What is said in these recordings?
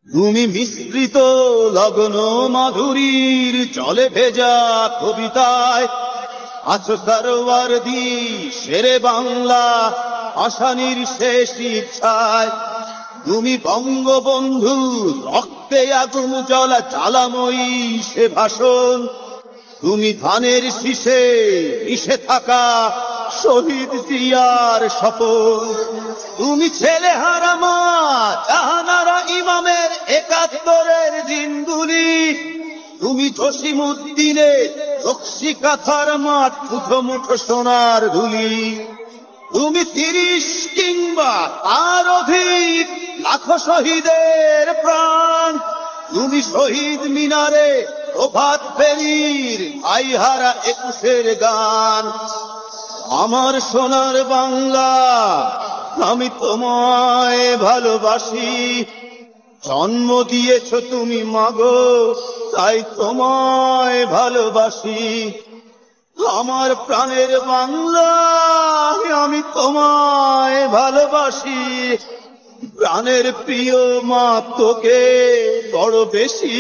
তুমি মিশ্রিত লগ্ন মাধুরীর জলে ভেজা কবিতায় আছো সরওয়ার্দী শেরে বাংলা আসানির শেষ ইচ্ছায়। তুমি বঙ্গবন্ধু রক্তে আগুন জ্বলা জ্বালাময়ী সে ভাষণ। তুমি ধানের শীষে মিশে থাকা শহীদ জিয়ার শপথ। তুমি ছেলে হারা মা জাহানারা ইমামের ৭১-এর দিনগুলি। তুমি জসিমউদ্দিনের রক্সি কাথার মাঠ মুঠো মুঠো সোনার ধুলি। তুমি ৩০ কিংবা তার অধিক লাখো শহীদের প্রাণ। তুমি শহীদ মিনারে প্রভাত ফেরির আইহারা ২১-এর গান। আমার সোনার বাংলা আমি তোমায় ভালোবাসি। জন্ম দিয়েছ তুমি মাগো তাই তোমায় ভালোবাসি। আমার প্রাণের বাংলা আমি তোমায় ভালোবাসি। প্রাণের প্রিয় মা তোকে বড় বেশি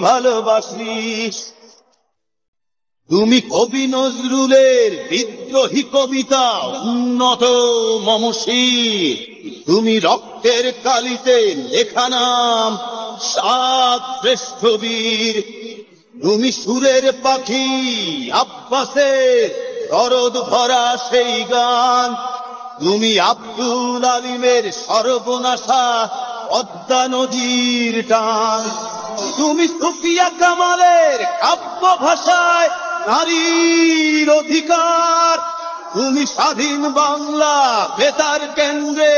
ভালোবাসি। তুমি কবি নজরুলের বিদ্রোহী কবিতা উন্নত মমশির। তুমি রক্তের কালিতে লেখা নাম ৭ শ্রেষ্ঠ বীর। তুমি সুরের পাখি আব্বাসের দরদ ভরা সেই গান। তুমি আব্দুল আলিমের সর্বনাশা পদ্মা নদীর টান। তুমি সুফিয়া কামালের কাব্য ভাষায় নারীর অধিকার। তুমি স্বাধীন বাংলা বেতার কেন্দ্রে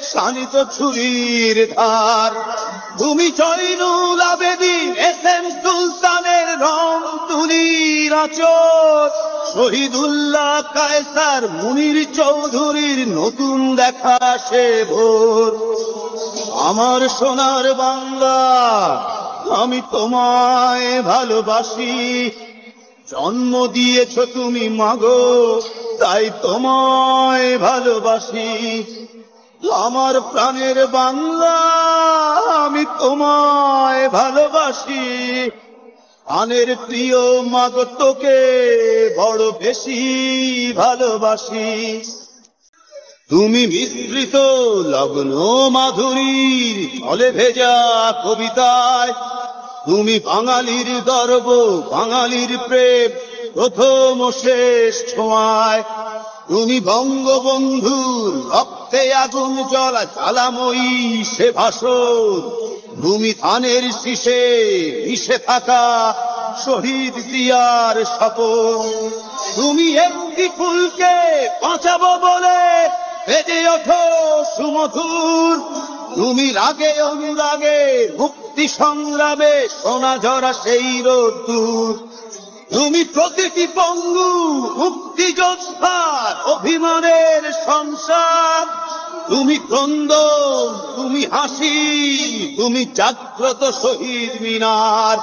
শানিত ছুরির ধার। তুমি জয়নুল আবেদিন এস.এম. সুলতানের রং তুলির আঁচল। শহীদুল্লাহ কায়সার মুনির চৌধুরীর নতুন দেখা সে ভোর। আমার সোনার বাংলা আমি তোমায় ভালোবাসি। জন্ম দিয়েছ তুমি মাগো তাই তোমায় ভালোবাসি। আমার প্রাণের বাংলা আমি তোমায় ভালোবাসি। প্রাণের প্রিয় মাগো তোকে বড় বেশি ভালোবাসি। তুমি মিশ্রিত লগ্ন মাধুরীর জলে ভেজা কবিতায়। তুমি বাঙালির গর্ব বাঙালির প্রেম প্রথম ও শেষ ছোঁয়ায়। তুমি বঙ্গবন্ধুর রক্তে আগুন জ্বলা জ্বালাময়ী সে ভাষণ। তুমি ধানের শীষে মিশে থাকা শহীদ জিয়ার শপথ। তুমি একটি ফুলকে বাঁচাবো বলে বেজে ওঠো সুমধুর। তুমি রাগে অনুরাগে মুক্তি সংগ্রামে সোনা ঝরা সেই রোদ্দুর। তুমি প্রতিটি পঙ্গু মুক্তিযোদ্ধার অভিমানের সংসার। তুমি ক্রন্দন তুমি হাসি তুমি জাগ্রত শহীদ মিনার।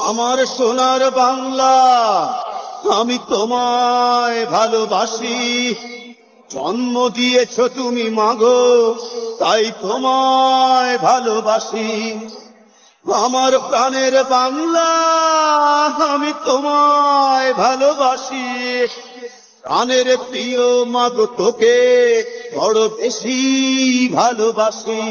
আমার সোনার বাংলা আমি তোমায় ভালোবাসি। জন্ম দিয়েছ তুমি মাগো তাই তোমায় ভালোবাসি। আমার প্রাণের বাংলা আমি তোমায় ভালোবাসি। প্রাণের প্রিয় মাগো তোকে বড় বেশি ভালোবাসি।